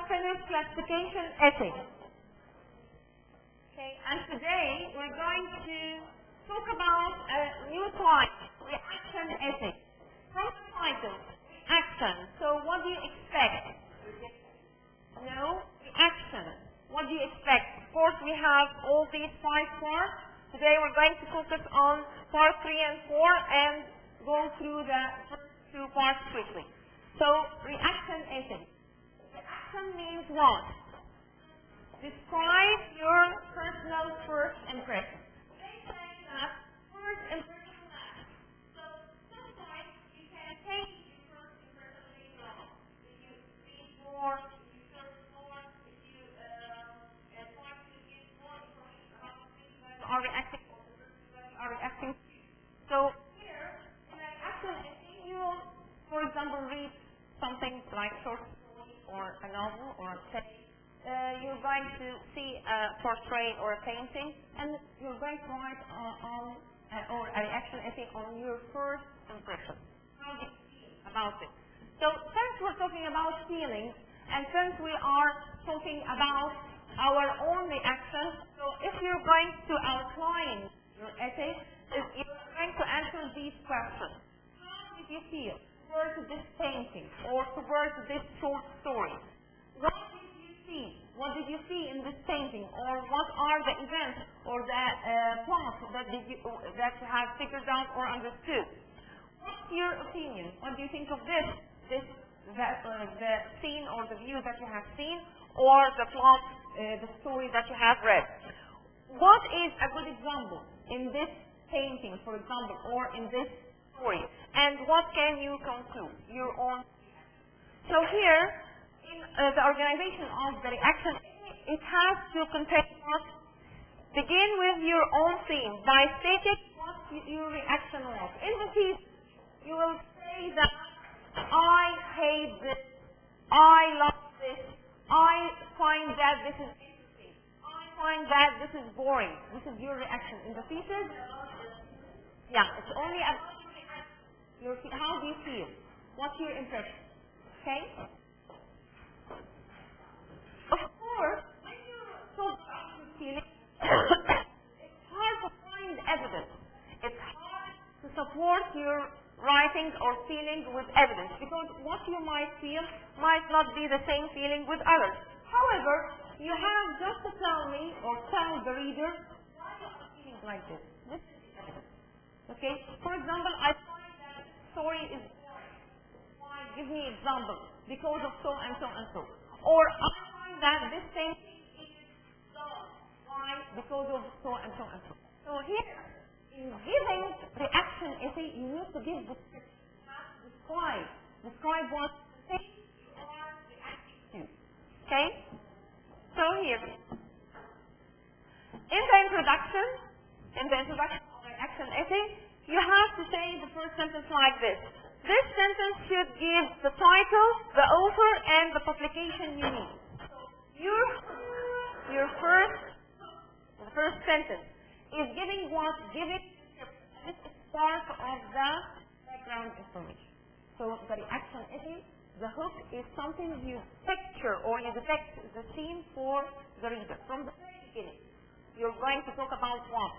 finished classification essay. Okay, and today we're going to talk about a new type, reaction essay. From the title, reaction. So what do you expect? No, reaction. What do you expect? Of course, we have all these 5 parts. Today we're going to focus on part 3 and 4 and go through the first 2 parts quickly. So, reaction essay. Reaction means what? Describe your personal first impression. They say that first impression matters. So, sometimes you can change your first impression later on. If you read more, if you search more, if you try to get more information about things that are reacting or the person that are reacting to. So, here, in the reaction essay, you will, for example, read something like short story or a novel or a text. You're going to see a portrait or a painting, and you're going to write or a reaction essay on your first impression. How do you feel about it? So since we're talking about feelings, and since we are talking about our own reaction, so if you're going to outline your essay, you're going to answer these questions. How did you feel towards this painting or towards this short story? What did you see? What did you see in this painting? Or what are the events or the plots that you have figured out or understood? What's your opinion? What do you think of the scene or the view that you have seen, or the plot, the story that you have read? What is a good example in this painting, for example, or in this story? And what can you conclude? Your own. So here, in the organization of the reaction, it has to contain what? Begin with your own theme by stating what your reaction was. In the thesis, you will say that I hate this, I love this, I find that this is interesting, I find that this is boring. This is your reaction. In the thesis, yeah, it's only about how do you feel? What's your impression? Okay? Of course, when you're talking about feeling, it's hard to find evidence. It's hard to support your writings or feelings with evidence, because what you might feel might not be the same feeling with others. However, you have just to tell me or tell the reader why you are feeling like this. This is evidence. Okay? For example, I find that story is boring. Why? Give me example. Because of so and so and so. Or I find that this thing is dull. Why? Because of so and so and so. So here, in giving reaction essay, you need to give describe what thing you are reacting to. Okay? So here, in the introduction of reaction essay, you have to say the first sentence like this. This sentence should give the title, the author, and the publication you need. Your first sentence is giving what? Giving this is part of the background information. So the reaction essay, the hook is something you picture or you depict the scene for the reader. From the very beginning, you're going to talk about what?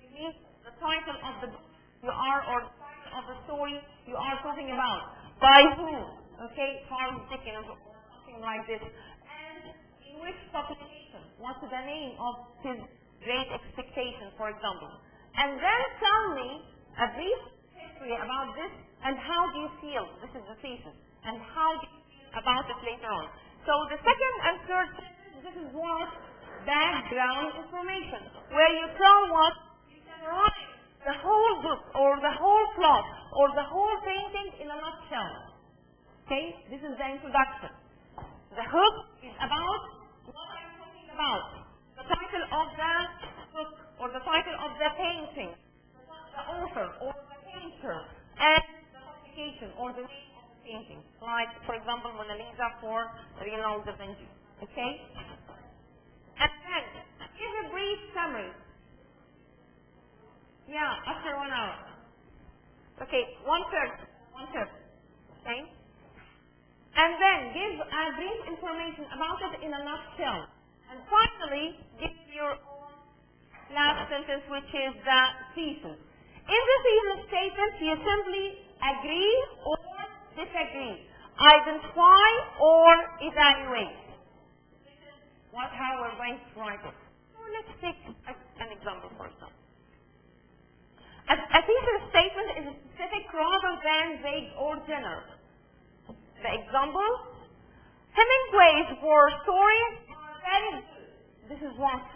You need the title of the book you are, or the title of the story you are talking about. By whom? Okay, Charles Dickens or something like this. And in which publication? What's the name of his Great Expectation, for example? And then tell me a brief history about this and how do you feel? This is the thesis. And how do you feel about it later on? So the second and third sentence, this is what? Background information. Where you tell what? You can write the whole book or the whole plot or the whole painting in a nutshell. Okay? This is the introduction. The hook is about what I'm talking about. The title of the book or the title of the painting, the author or the painter, and the publication or the name of the painting. Like, for example, Mona Lisa for Leonardo da Vinci. Okay? And then, give a brief summary. Yeah, after 1 hour. Okay, one third. Okay? and then give brief information about it in a nutshell. And finally, give your own last sentence, which is the thesis. In the thesis statement, you simply agree or disagree, identify or evaluate. How we're going to write it. So let's take an example, for example. A thesis statement is specific rather than vague or general. The example: Hemingway's war stories are very good. This is what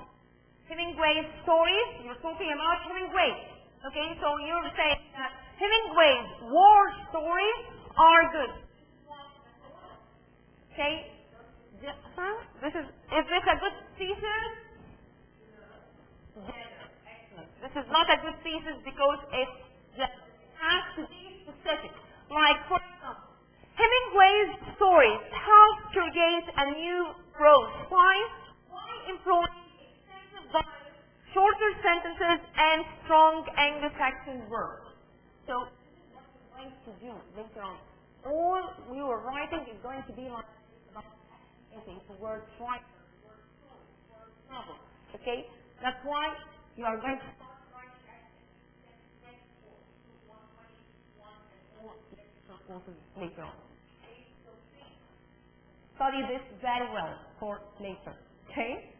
Hemingway's stories. You're talking about Hemingway. Okay, so you're saying that Hemingway's war stories are good. Okay. Is this a good thesis? Excellent. This is not a good thesis because it has to be specific. Like, for example, Hemingway's stories help create a new prose style by employing extensive dialogue, shorter sentences, and strong Anglo-Saxon words. So, what we're going to do later on, all we were writing is going to be like the word writer, word novel. Okay? That's why you are going to start writing later on. Study this very well for later. Okay?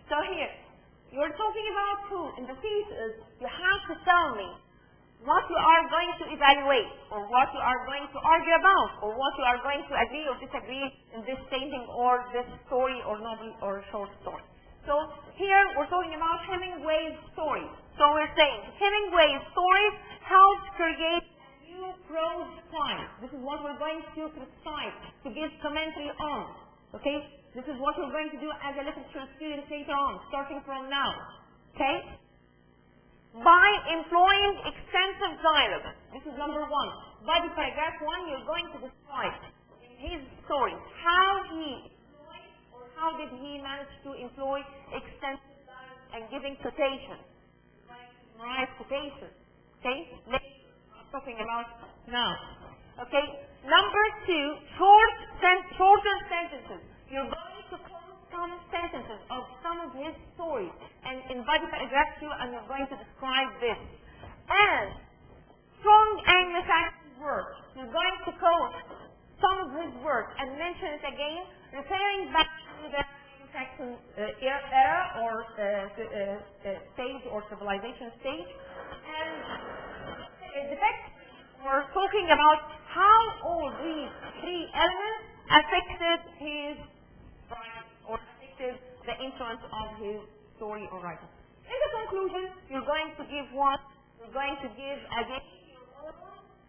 So here, you're talking about who? In the thesis, you have to tell me what you are going to evaluate, or what you are going to argue about, or what you are going to agree or disagree in this painting or this story or novel or short story. So here we're talking about Hemingway's stories. So we're saying Hemingway's stories helped create a new prose style. This is what we're going to criticize, to give commentary on. Okay? This is what we're going to do as a literature student later on, starting from now. Okay? By employing extensive dialogue. This is number one. By the paragraph 1, you're going to describe in his story how did he manage to employ extensive dialogue and giving quotations. Memorize quotations. Okay? Later, I'm talking about now. Okay? Number 2, shorter sentences. You're going to quote some sentences of some of his stories and in body paragraph 2, and you're going to describe this. And strong Anglo-Saxon words. You're going to quote some of his words and mention it again, referring back to the Anglo-Saxon era or stage or civilization stage. And the text, we're talking about how all these 3 elements affected his writing or affected the influence of his story or writing. In the conclusion, you're going to give what? You're going to give again your own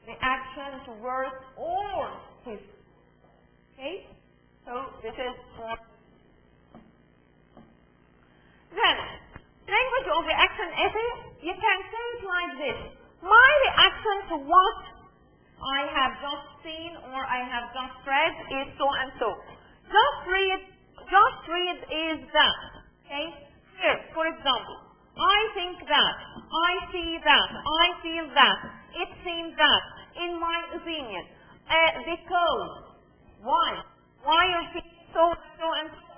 reaction towards all his. Okay? So this is for. Then, language of reaction essay, you can say it like this. My reaction to what I have just seen or I have just read is so and so. Just read is that. Okay? Here, for example, I think that, I see that, I feel that, it seems that, in my opinion. Because, why? Why you're feeling so and so,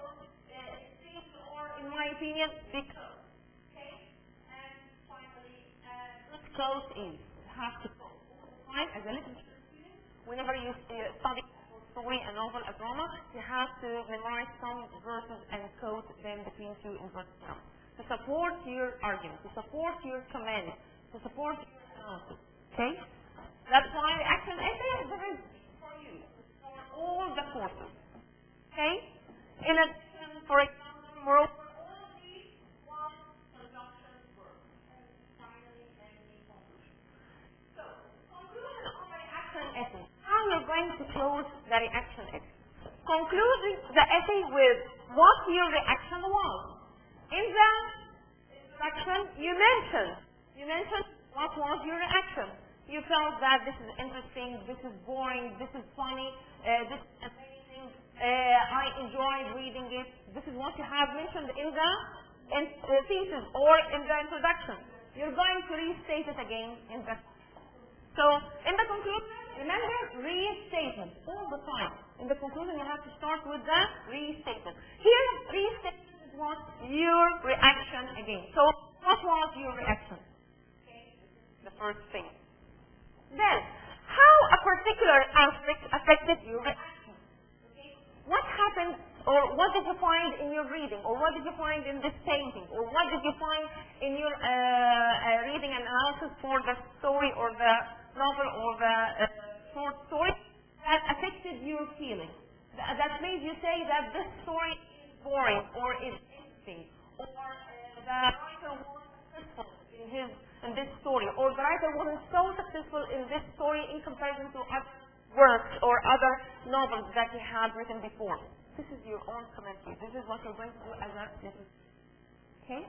it seems, or in my opinion, because. Okay? And finally, this close is, have to go. Right? As a literature student, whenever you study story, a novel, a drama, you have to memorize some verses and quote them between 2 inverted commas to support your argument, to support your comment, to support your analysis. Okay? That's why the action essay is very for you, for all the courses. Okay? In addition, for example, moreover, all these one conjunction words. And finally, the conclusion. So, conclusion of the action essay. How we're going to close the reaction essay. Concluding the essay with what your reaction was. In the introduction, you mentioned what was your reaction. You felt that this is interesting, this is boring, this is funny, this is amazing, I enjoyed reading it. This is what you have mentioned in the thesis or in the introduction. You're going to restate it again in the. So, in the conclusion, Remember, restatement all the time. In the conclusion, you have to start with the restatement. Here, restatement was your reaction again. So, what was your reaction? The first thing. Then, how a particular aspect affected your reaction? What happened, or what did you find in your reading, or what did you find in this painting, or what did you find in your reading and analysis for the story, or the novel, or the short story that affected your feeling? That made you say that this story is boring, or is interesting, or the writer was successful in this story, or the writer wasn't so successful in this story in comparison to other works or other novels that he had written before. This is your own commentary. This is what you're going to do as a little. Okay?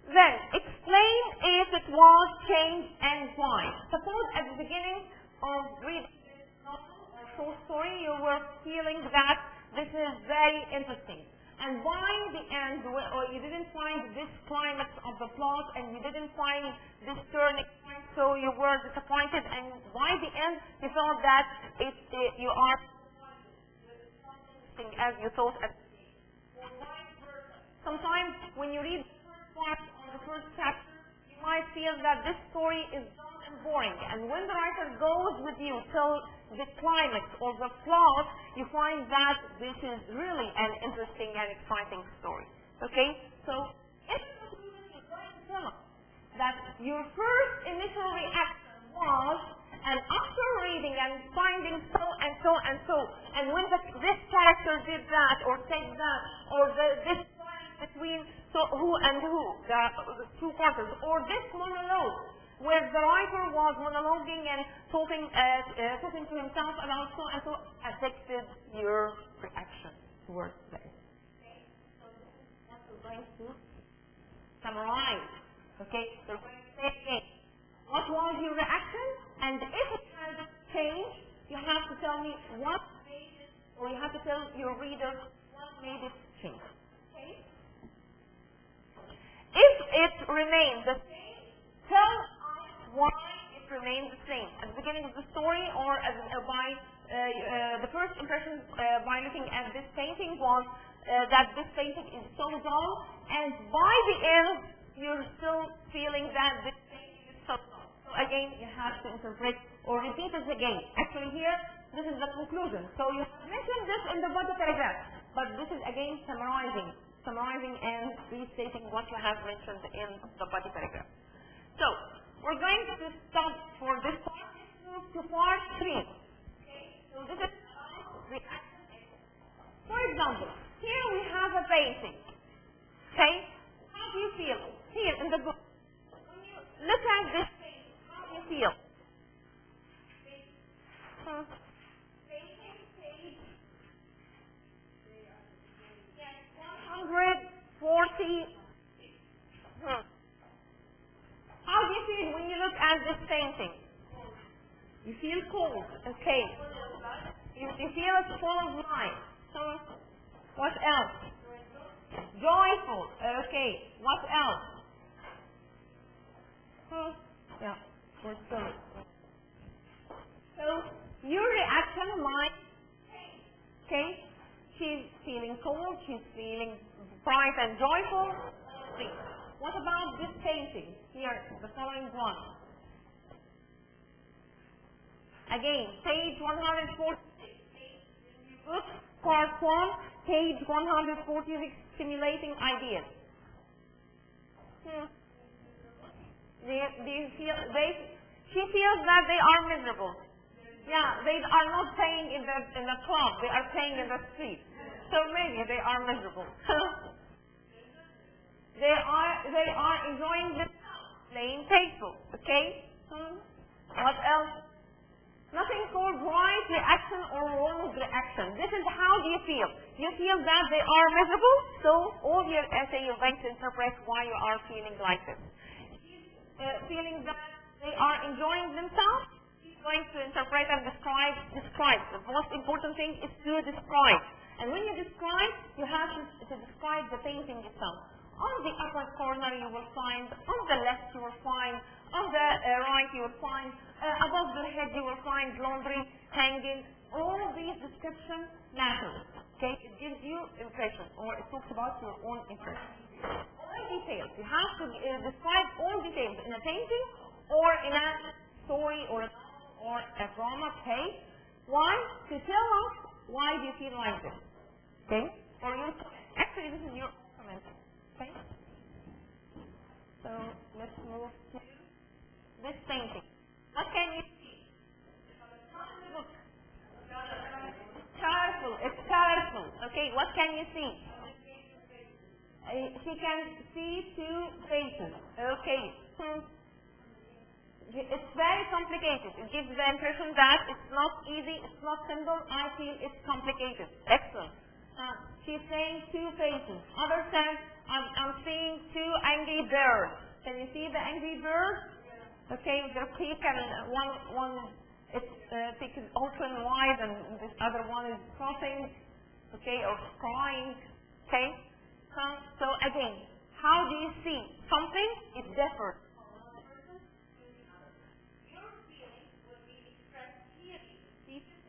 Then, explain if it was changed and why. Suppose at the beginning of reading this novel or short story, you were feeling that this is very interesting. And by the end, or you didn't find this climax of the plot, and you didn't find this turning point, so you were disappointed, and by the end, you felt that you are interesting as you thought at the beginning. Sometimes when you read the first part or the first chapter, you might feel that this story is dull and boring, and when the writer goes with you till the climax or the plot, you find that this is really an interesting and exciting story. Okay? So, if you're going to tell us that your first initial reaction was, and after reading and finding so and so and so, and when this character did that or said that, or this between who and who, the two parties, or this monologue, where the writer was monologuing and talking to himself about so and so, affected your reaction towards this. Okay? So this is what we're going to summarize. Okay? So we're going to say again, what was your reaction? And if it has changed, you have to tell me what made it, or you have to tell your reader what made it change. Okay? If it remains the same, tell why it remains the same. At the beginning of the story, or by the first impression by looking at this painting was that this painting is so dull, and by the end, you're still feeling that this painting is so dull. So again, you have to interpret or repeat it again. Actually here, this is the conclusion. So you mentioned this in the body paragraph, but this is again summarizing and restating what you have mentioned in the body paragraph. So, we're going to stop for this part. Let's move to part 3. Okay? So this is reaction. For example, here we have a painting. Okay? How do you feel? Here in the book. When you look at this painting, how do you feel? Painting page 140. How do you feel when you look at this painting? You feel cold, okay. You feel it's full of light. So, what else? Joyful, okay. What else? Yeah, we're still. So, your reaction might change, okay? She's feeling cold, she's feeling bright and joyful. What about this painting? Here, the following one. Again, page 146. Book, part 1, page 146, stimulating ideas. Do you feel, she feels that they are miserable. Yeah, they are not playing in the club, they are playing in the street. So maybe they are miserable. They are enjoying themselves, playing tasteful, okay? What else? Nothing called right reaction or wrong reaction. This is how do you feel. You feel that they are miserable, so all your essay you're going to interpret why you are feeling like this. Feeling that they are enjoying themselves, you're going to interpret and describe. The most important thing is to describe. And when you describe, you have to describe the painting itself. On the upper corner you will find, on the left you will find, on on the right, you will find above the head, you will find laundry hanging. All these descriptions matter. Okay, it gives you impression, or it talks about your own impression. All details. You have to describe all details in a painting or in a story or a drama play. Why? To tell us why do you feel like this. Okay? Or your actually this is your comment. Okay? So let's move to this painting. What can you see? Look. Colorful. It's colorful. Okay, what can you see? She can see two faces. Okay. It's very complicated. It gives the impression that it's not easy, it's not simple. I feel it's complicated. Excellent. She's saying two faces. Other says, I'm seeing two angry birds. Can you see the angry birds? Okay, their peak and one its peak is open wide and this other one is crossing, okay, or crying. Okay? So again, how do you see something? It differs.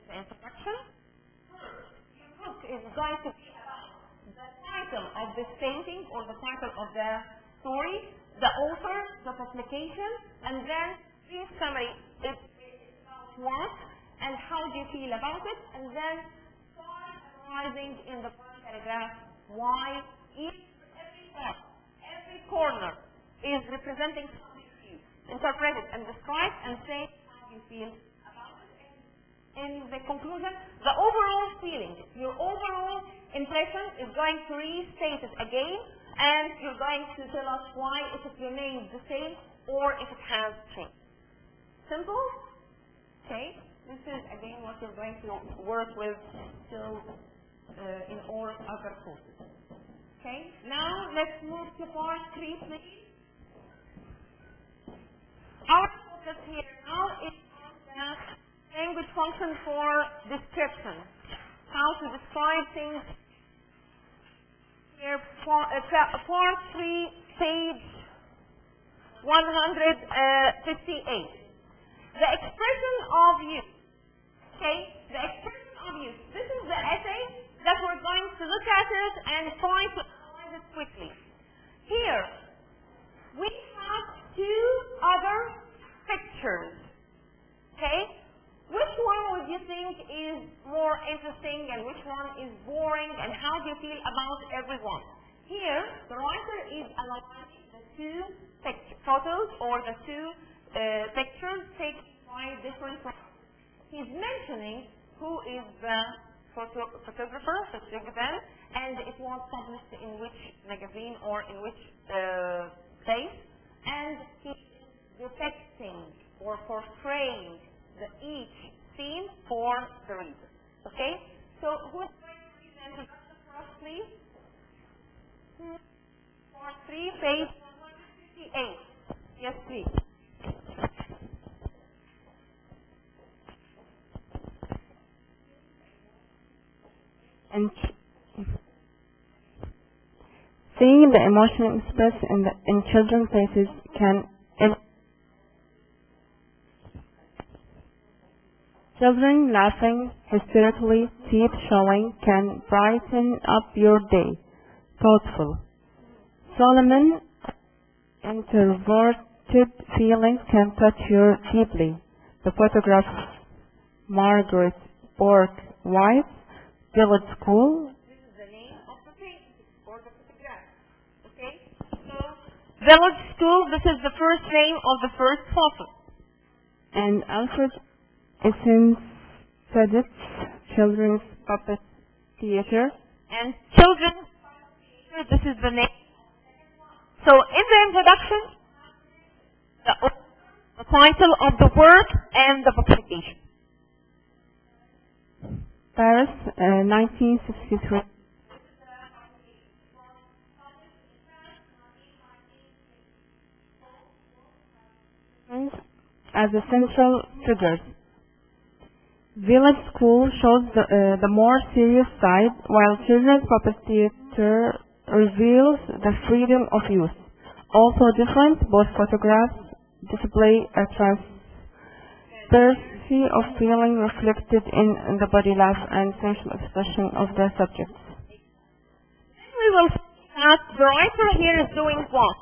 Introduction. Your book is going to be about the title of this painting or the title of the story, the author, the publication, and then brief summary. It's about what and how do you feel about it, and then start analyzing in the first paragraph why every part, every corner is representing something to you. Interpret it and describe and say how you feel. In the conclusion, the overall feeling, your overall impression is going to restate it again, and you're going to tell us why if it remains the same or if it has changed. Simple? Okay. This is again what you're going to work with till in all other courses. Okay. Now let's move to part 3, please. Our focus here now is on the language function for description. How to describe things. Here, part 3, page 158. The expression of use. Okay? The expression of use. This is the essay that we're going to look at it and try to analyze it quickly. Here, we have two other pictures. Okay? Which one would you think is more interesting and which one is boring, and how do you feel about everyone? Here, the writer is analyzing the two photos or the two pictures taken by different persons. He's mentioning who is the photographer, and it was published in which magazine or in which place, and he's depicting or portraying each scene for the reader. Okay? So who is going to read the introduction for us, please? Part 3, page 158. Yes, please. And seeing the emotion expressed in children's faces can children laughing hysterically, teeth showing, can brighten up your day. Thoughtful. Solomon, introverted feelings can touch you deeply. The photograph, Margaret Bork White, Village School. This is the name of the painting or the photograph. Okay? So, Village School, this is the first name of the first photo. And Alfred Essence Sedit's Children's Puppet Theater. And Children's Puppet Theater, this is the name. So in the introduction, the title of the work and the publication. Paris, 1963. As essential figures. Village School shows the more serious side, while Children's Puppet Theater reveals the freedom of youth. Also different, both photographs display a transparency of feeling reflected in the body language and facial expression of the subject. We will see that the writer here is doing what?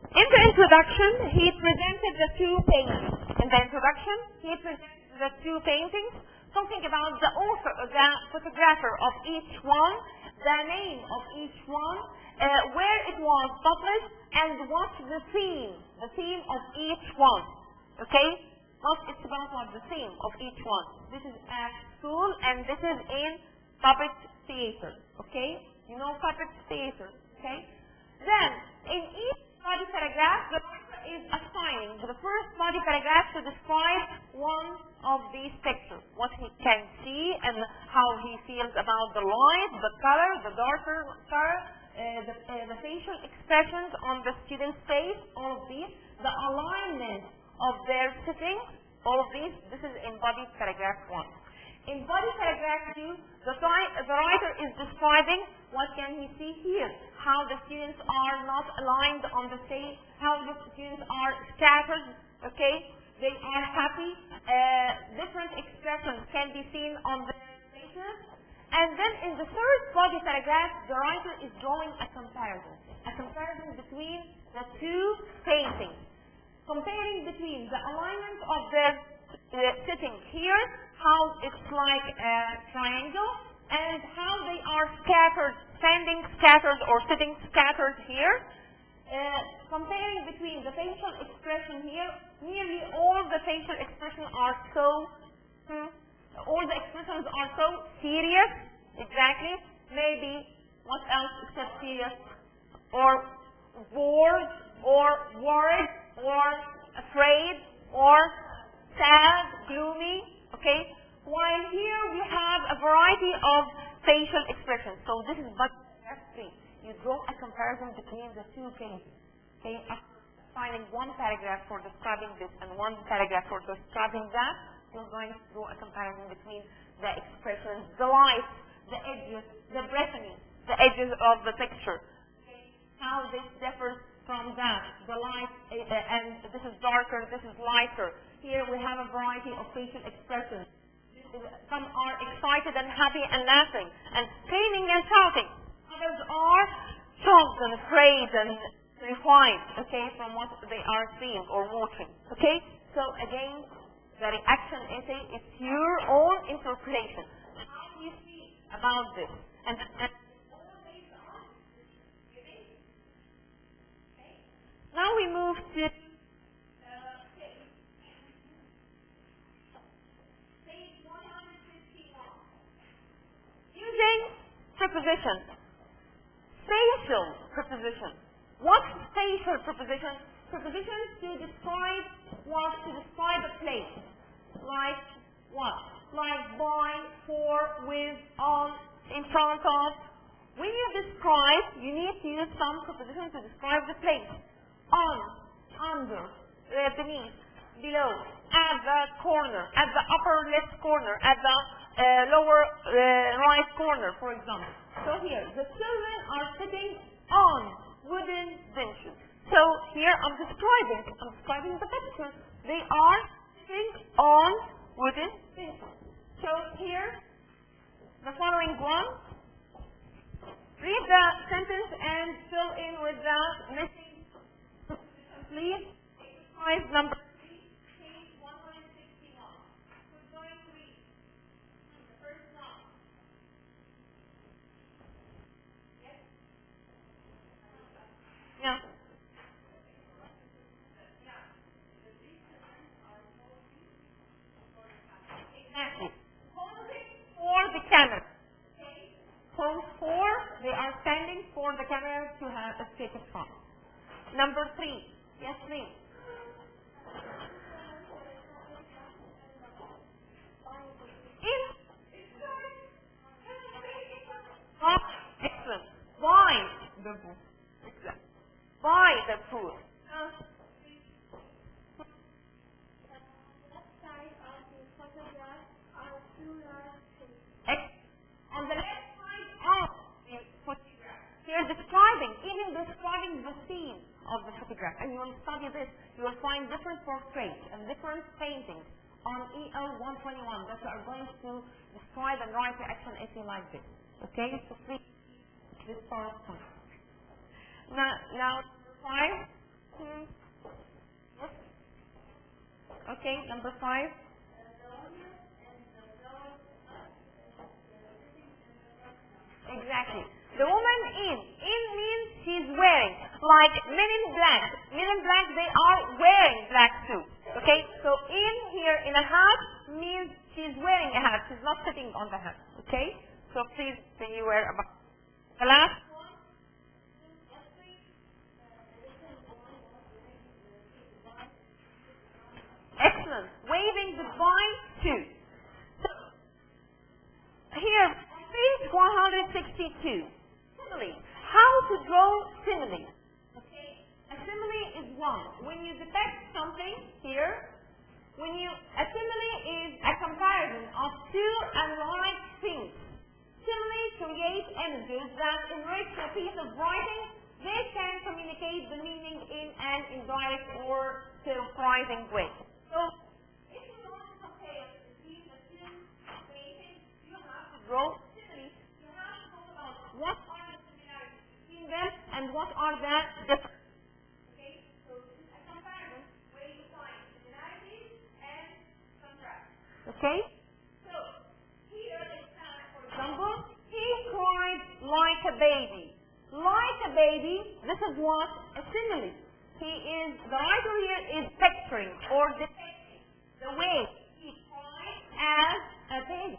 In the introduction, he presented the two paintings. Talking about the author, the photographer of each one, the name of each one, where it was published, and what the theme of each one. Okay? What it's about, what the theme of each one. This is at school, and this is in puppet theater. Okay? You know puppet theater. Okay? Then, in each body paragraph, the writer is assigning the first body paragraph to describe one of these pictures, what he can see and how he feels about the light, the color, the darker color, the facial expressions on the student's face, all of these, the alignment of their sitting, all of these. This is in body paragraph 1. In body paragraph 2, the writer is describing what can he see here, how the students are not aligned on the stage, how the students are scattered, okay? They are happy. Different expressions can be seen on the faces. And then in the third body paragraph, the writer is drawing a comparison between the two paintings, comparing between the alignment of their sitting here, how it's like a triangle, and how they are scattered, standing scattered or sitting scattered here. Comparing between the facial expression here, nearly all the facial expressions are so serious, exactly. Maybe, what else except serious? Or bored, or worried, or afraid, or sad, gloomy, okay? While here we have a variety of facial expressions. So this is but three. You draw a comparison between the two pages. Okay, after finding one paragraph for describing this and one paragraph for describing that, you're going to draw a comparison between the expressions, the light, the edges, the breathing, the edges of the picture. Okay, how this differs from that. The light, and this is darker, this is lighter. Here we have a variety of facial expressions. Some are excited and happy and laughing and screaming and shouting. Others are shocked and afraid and terrified, okay, from what they are seeing or watching. Okay? So again, the reaction essay is your own interpretation. How do you feel about this? And now we move to using prepositions. Facial preposition. What's facial preposition? Prepositions to describe what? To describe a place. Like what? Like by, for, with, on, in front of. When you describe, you need to use some prepositions to describe the place. On, under, beneath, below, at the corner, at the upper left corner, at the lower right corner, for example. So here, the children are sitting on wooden benches. So here I'm describing the picture. They are sitting on wooden benches. So here, the following one. Read the sentence and fill in with the missing preposition, please. Exercise number 3, page 161. Who's going to read? The first one. Yes? Yeah. Exactly. Posing for the camera. Pose 4, they are standing for the camera to have a static shot. Number 3. Yes, please. Excellent. Why the book? Exactly. Why the food? On the left side of the photograph, here describing the scene of the photograph. I and you will study this, you will find different portraits and different paintings on EL121 that are going to describe and write the action essay like this. Okay, so please this PowerPoint. Now 5. Yes. Okay, number 5. Exactly. The woman in means she's wearing, like men in black. Men in black, they are wearing black suits. Okay, so in here in a hat means she's wearing a hat. She's not sitting on the hat. Okay, so please be aware about the last one. Excellent. Waving goodbye to. So here, page 162. Simile. How to draw simile. Okay. A simile is one. When you depict something here, a simile is a comparison of two unlike things. Simile create images that enrich a piece of writing. They can communicate the meaning in an indirect or surprising way. So, if you want to compare between the two paintings, you have to draw simile. You have to talk about what are the similarities between them and what are the differences. Okay, so this is a comparison where you find similarities and contrasts. Okay, so here it says, for example, he cried like a baby. Like a baby, this is what a simile. The writer here is picturing or depicting the way he cried as a baby.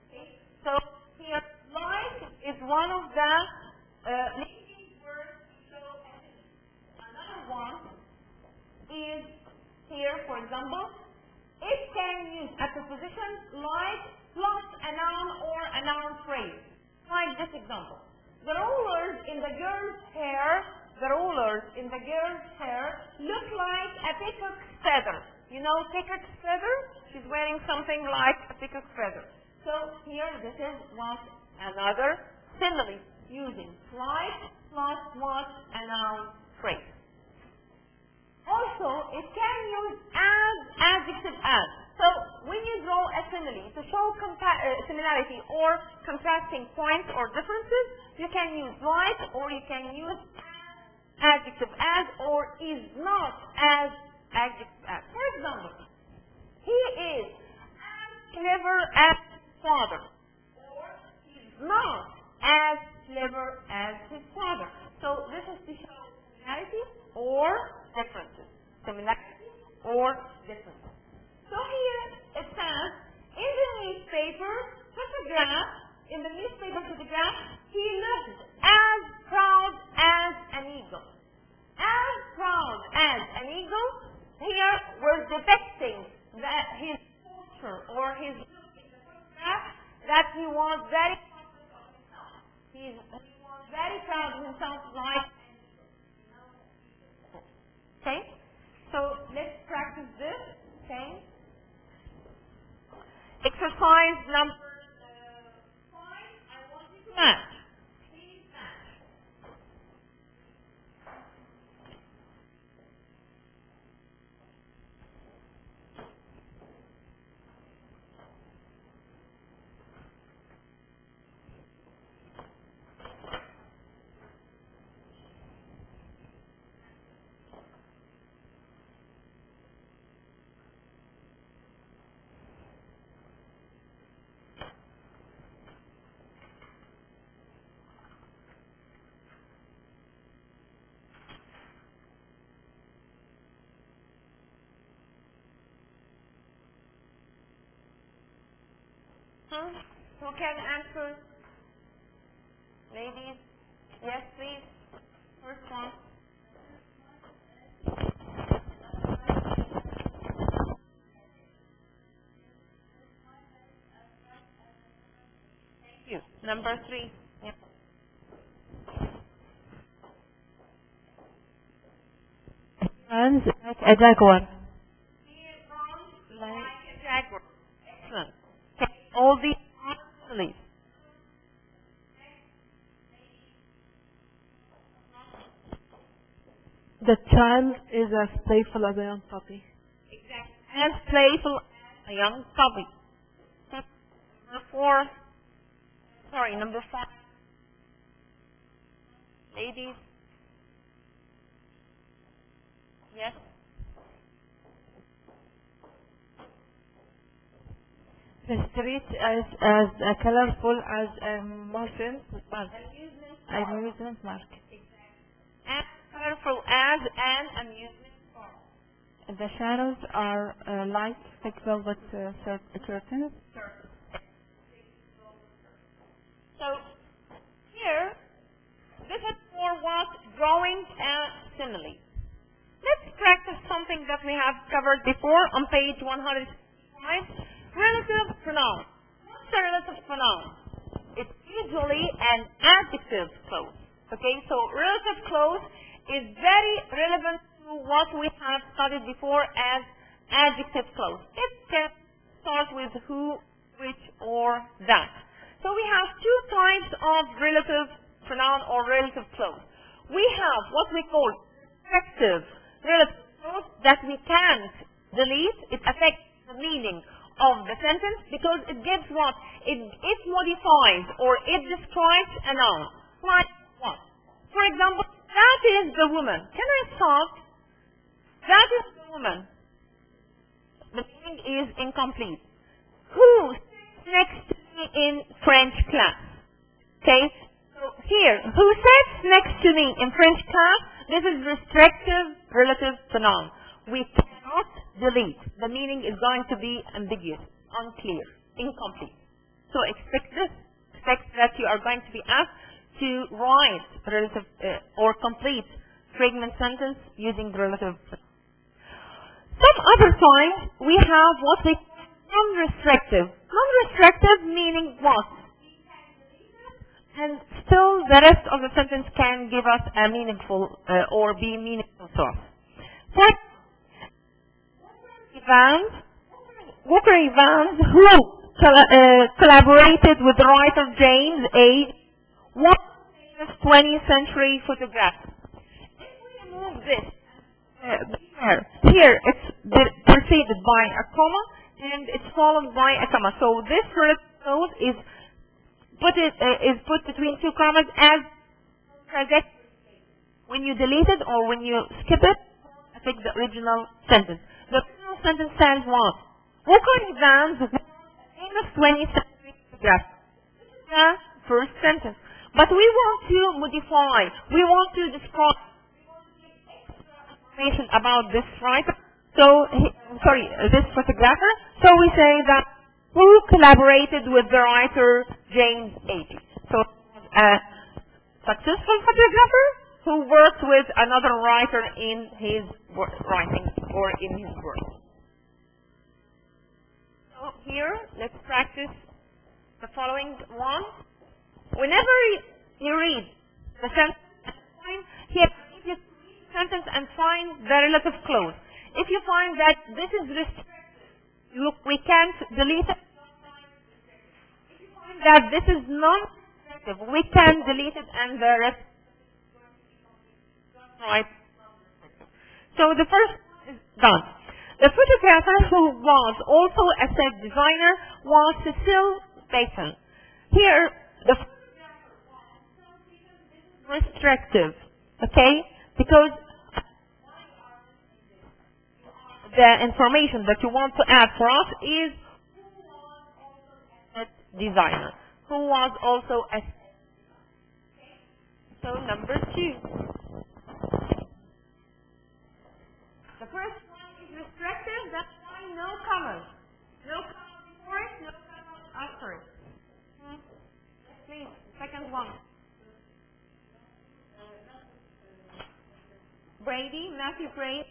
Okay? So here, like is one of the linking words to show a simile. Another one is here, for example, it can use a preposition like plus a noun or a noun phrase. Like this example. The rollers in the girl's hair look like a peacock's feather. You know peacock's feather? She's wearing something like a peacock's feather. So here this is what another simile using like plus what a noun phrase. Also, it can use as, adjective as. So when you draw a simile to show similarity or contrasting points or differences, you can use like or you can use adjective as or is not as adjective as. For example, he is as clever as his father, or he is not as clever as his father. So this is to show similarity or differences. Similarity or differences. So here it says, in the newspaper photograph, he looked as proud as an eagle. As proud as an eagle, here we're depicting that his posture or his look in the photograph, that he was very confident of himself. He was very proud of himself like an eagle. Okay? So let's practice this. Okay? Exercise number 5. I want you to match. Please match. Who can answer? Ladies? Yes, please. First one. Thank you. Number 3. Yeah. Runs like a jaguar. He runs like a jaguar. Excellent. Okay. All these are similes. The child is as playful as a young puppy. Exactly. As playful as a young puppy. Number 5. Ladies. Yes. The street is as colorful as a amusement park. Amusement park. As colorful as an amusement park. The shadows are light, thick velvet curtains. So here, this is for what? Drawing a simile. Let's practice something that we have covered before on page 105. Relative pronoun. What's a relative pronoun? It's usually an adjective clause. Okay, so relative clause is very relevant to what we have studied before as adjective clause. It can start with who, which, or that. So we have two types of relative pronoun or relative clause. We have what we call effective relative clause that we can't delete. It affects the meaning of the sentence because it gives what? It modifies or it describes a noun. Like what? For example, that is the woman. Can I start? That is the woman. The meaning is incomplete. Who sits next to me in French class? Okay? So here, who sits next to me in French class? This is restrictive relative pronoun. We cannot delete. The meaning is going to be ambiguous, unclear, incomplete. So expect this. Expect that you are going to be asked to write relative or complete fragment sentence using the relative. Some other times we have what we call non-restrictive. Non-restrictive meaning what? And still the rest of the sentence can give us a meaningful or be meaningful to us. Walker Evans, who collaborated with the writer James A. one famous 20th century photographer. If we remove this here it's preceded by a comma and it's followed by a comma. So this clause is put between two commas as when you delete it or when you skip it, affect the original sentence. The original sentence says what? Walker Evans was a famous 20th century photographer. This is the first sentence. But we want to modify, we want to describe information about this writer. This photographer. So we say that who collaborated with the writer James A. So a successful photographer who worked with another writer in his writing or in his work. So here, let's practice the following one. Whenever you read the sentence, here you read the sentence and find the relative clause. If you find that this is restricted, we can't delete it. If you find that this is non-restrictive, we can delete it and the rest. Right. So the first is done. The photographer who was also a set designer was Cecil Payton. Here, the restrictive, okay? Because the information that you want to add for us is who was also a set designer. Who was also a So number 2. The first one is restrictive, that's why no commas. No commas before it, no commas after it. Please, second one. Matthew Brady.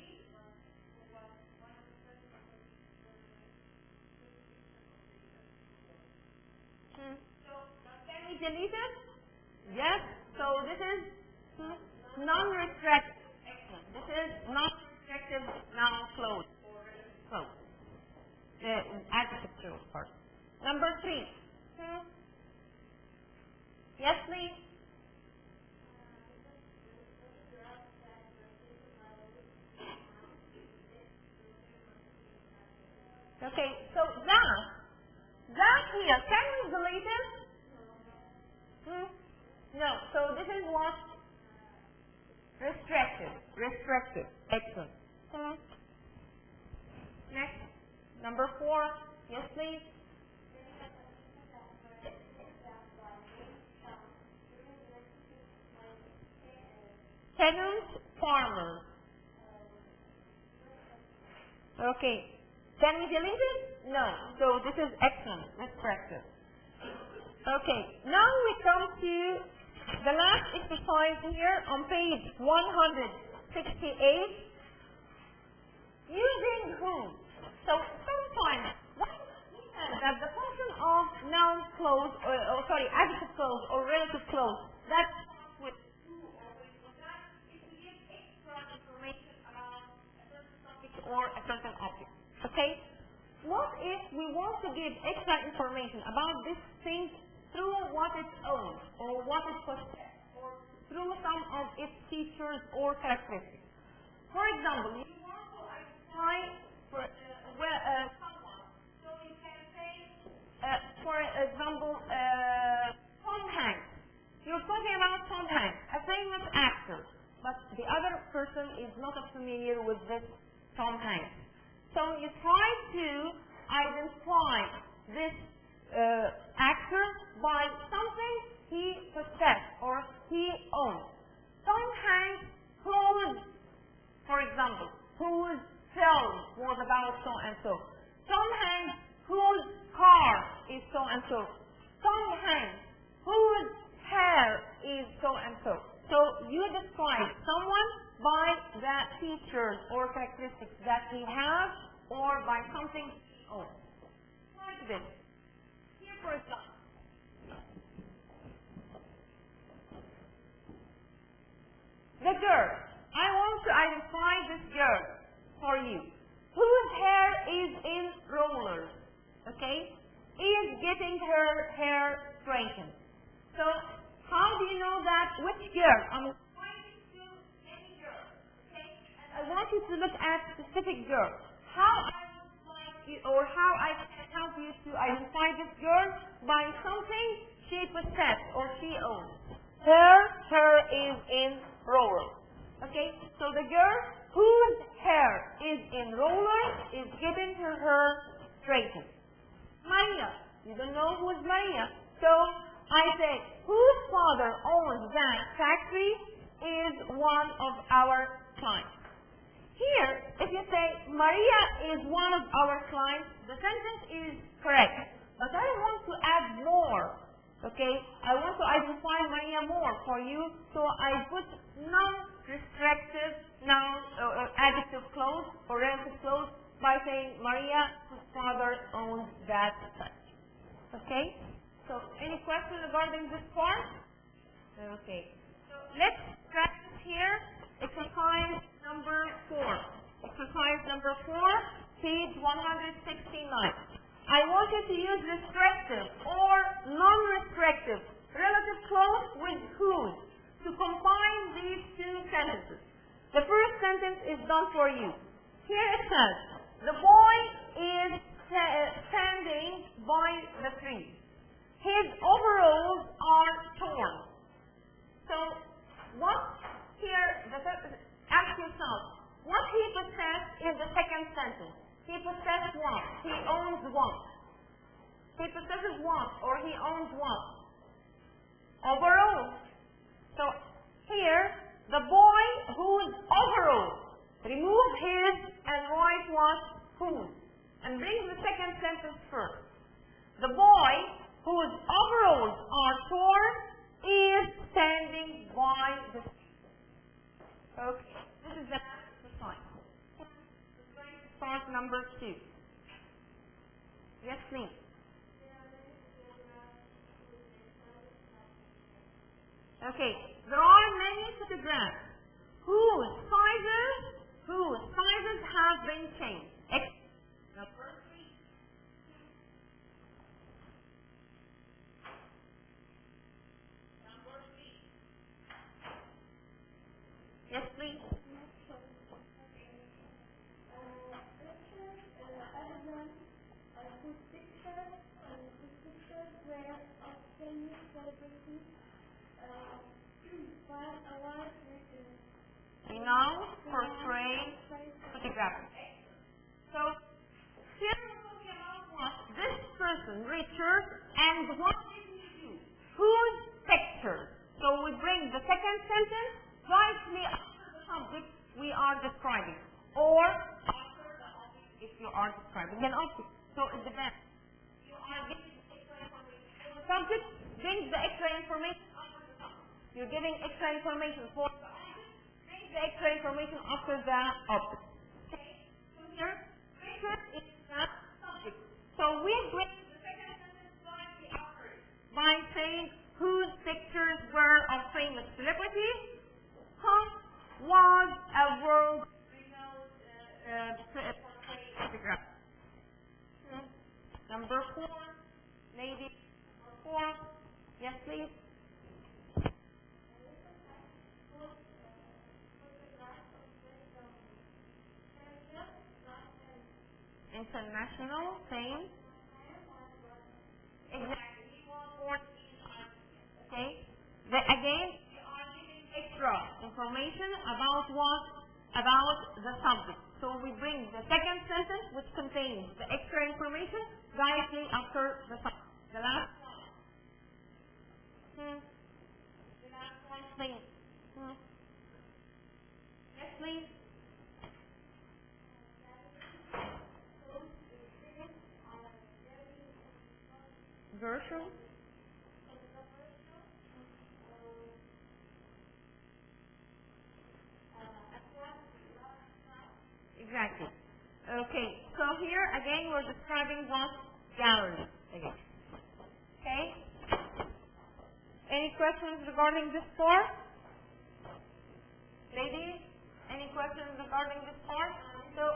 Can we delete it? Yes. So this is non-restrictive. This is non-restrictive noun clause. The adjective clause part. Number 3. Yes, please. Okay, so that here, can we delete it? No, so this is what? Restricted. Excellent. Next, number 4. Yes, please. Tenants, farmers. Okay. Can we delete it? No. So this is excellent. Restricted. Okay. Now we come to the last exercise here on page 168. Using who? So sometimes that the function of noun clause, adjective clause or relative clause that with who or with that is to give extra information about a certain topic or a certain object. Okay? What if we want to give extra information about this thing through what it owns or what it possesses or through some of its features or characteristics? For example, you want to identify someone. So you can say, for example, Tom Hanks. You're talking about Tom Hanks, a famous actor, but the other person is not familiar with this Tom Hanks. So you try to identify this actor by something he possessed or he owns. Tom Hanks' clothes, for example, whose film was about so and so. Tom Hanks, whose car is so and so. Tom Hanks, whose hair is so and so. So you describe someone by the features or characteristics that he has or by something he owns. Like this. Here, for example. The girl. I want to identify this girl for you. Whose hair is in rollers, okay? Is getting her hair straightened. So, how do you know that which girl? I'm pointing to any girl, okay? And I want you to look at specific girl. How I can help you to identify this girl by something she possesses or she owns. Her hair is in rollers. Okay, so the girl whose hair is in rollers is getting her hair straightened. Maria, you don't know who's Maria. So I say, whose father owns that factory is one of our clients. Here, if you say Maria is one of our clients, the sentence is correct. But I want to add more. Okay, I want to identify Maria more for you, so I put non-restrictive adjective clause or relative clause by saying Maria's father owns that factory. Okay, so any question regarding this part? Okay, so let's practice here. Exercise number 4. Exercise number 4, page 169. I want you to use restrictive or non-restrictive relative clause with whose to combine these two sentences. The first sentence is done for you. Here it says, the boy is standing by the tree. His overalls are torn. So, what here, ask yourself, what he possesses in the second sentence? He possesses what? He owns what? He possesses what? Or he owns what? Overalls. So here, the boy whose overalls, remove his and write what? Whose. And bring the second sentence first. The boy whose overalls are torn is standing by the street. Okay, this is the last exercise. Part number 2. Yes, please. Okay, there are many photographs whose sizes have been changed. Number 3. Number 3. Yes, please. A noun, portray, photograph. So here we're talking about what this person, Richard, and what did he do? Whose picture? So we bring the second sentence directly after the subject we are describing, or after the object if you are describing an object. So it depends. You are giving extra information. The subject brings the extra information after the subject. You're giving extra information for the object, brings the extra information after the object. Okay? So here, Richard is the subject. So we bring the second sentence directly after it by saying whose pictures were of famous celebrities. Was a world-renowned portrait photograph. Number 4, lady. Number 4. Yes, please. International fame. Exactly. He was born in Ireland. Okay. Again, we are giving extra information about what? About the subject. So we bring the second sentence, which contains the extra information, directly after the subject. The last one. The last one, please. Yes, please. Version. Exactly. Okay, so here again we're describing what? Gallery again. Okay? Any questions regarding this part? Ladies, any questions regarding this part? So,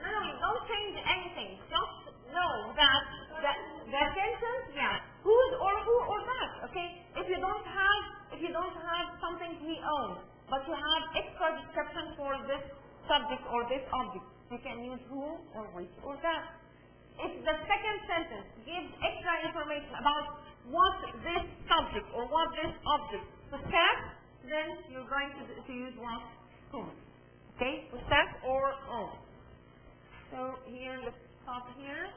no, don't change anything. Just know that the sentence, whose or who or that. Okay? If you don't have something we own, but you have extra description for this subject or this object, you can use who or which or that. If the second sentence gives extra information about what this subject or what this object possesses, then you're going to use what? Whom. Okay? Possess or own. So here, let's stop here.